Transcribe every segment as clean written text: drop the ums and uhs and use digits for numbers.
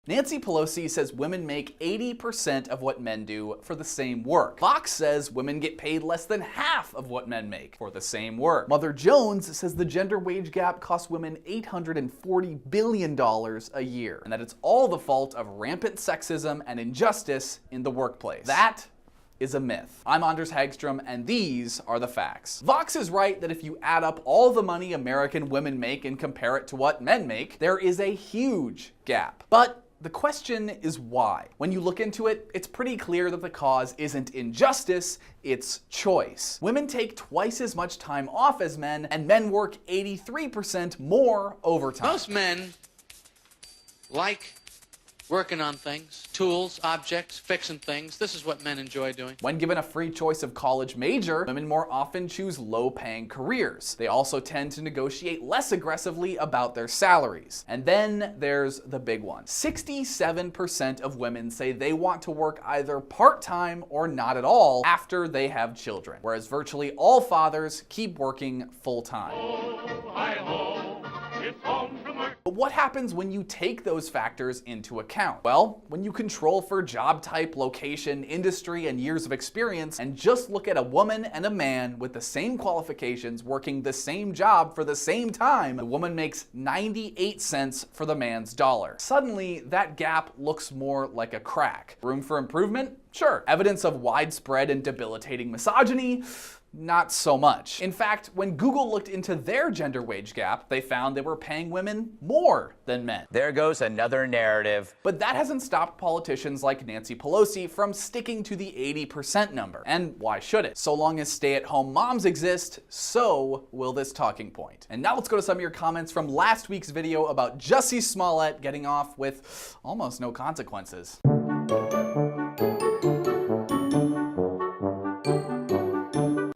Nancy Pelosi says women make 80% of what men do for the same work. Vox says women get paid less than half of what men make for the same work. Mother Jones says the gender wage gap costs women $840 billion a year, and that it's all the fault of rampant sexism and injustice in the workplace. That is a myth. I'm Anders Hagstrom, and these are the facts. Vox is right that if you add up all the money American women make and compare it to what men make, there is a huge gap. But the question is why? When you look into it, it's pretty clear that the cause isn't injustice, it's choice. Women take twice as much time off as men, and men work 83% more overtime. Most men like working on things, tools, objects, fixing things. This is what men enjoy doing. When given a free choice of college major, women more often choose low-paying careers. They also tend to negotiate less aggressively about their salaries. And then there's the big one. 67% of women say they want to work either part-time or not at all after they have children, whereas virtually all fathers keep working full-time. But what happens when you take those factors into account? Well, when you control for job type, location, industry, and years of experience, and just look at a woman and a man with the same qualifications working the same job for the same time, the woman makes 98 cents for the man's dollar. Suddenly, that gap looks more like a crack. Room for improvement? Sure. Evidence of widespread and debilitating misogyny? Not so much. In fact, when Google looked into their gender wage gap, they found they were paying women more than men. There goes another narrative. But that hasn't stopped politicians like Nancy Pelosi from sticking to the 80% number. And why should it? So long as stay-at-home moms exist, so will this talking point. And now let's go to some of your comments from last week's video about Jussie Smollett getting off with almost no consequences.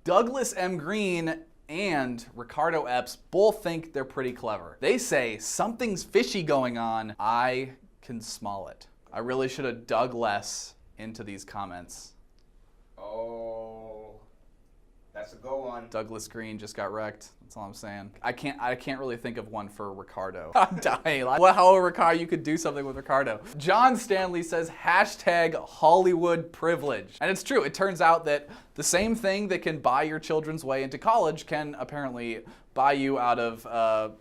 Douglas M. Green and Ricardo Epps both think they're pretty clever. They say, something's fishy going on, I can smell it. I really should have dug less into these comments. Oh, that's a go one. Douglas Green just got wrecked. That's all I'm saying. I can't really think of one for Ricardo. I'm dying. How Ricardo, you could do something with Ricardo. John Stanley says, hashtag Hollywood privilege. And it's true. It turns out that the same thing that can buy your children's way into college can apparently buy you out of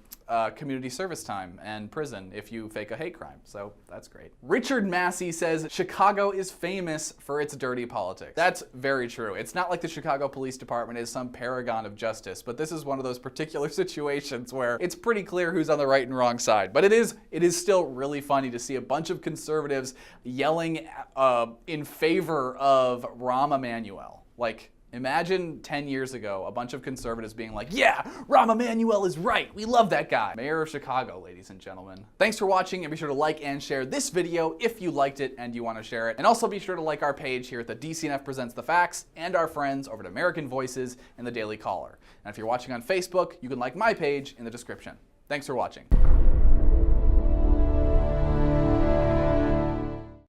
community service time and prison if you fake a hate crime. So that's great. Richard Massey says Chicago is famous for its dirty politics. That's very true. It's not like the Chicago Police Department is some paragon of justice, but this is one of those particular situations where it's pretty clear who's on the right and wrong side. But it is still really funny to see a bunch of conservatives yelling in favor of Rahm Emanuel. Like, imagine 10 years ago, a bunch of conservatives being like, yeah, Rahm Emanuel is right. We love that guy. Mayor of Chicago, ladies and gentlemen. Thanks for watching, and be sure to like and share this video if you liked it and you want to share it. And also be sure to like our page here at the DCNF Presents the Facts and our friends over at American Voices and the Daily Caller. And if you're watching on Facebook, you can like my page in the description. Thanks for watching.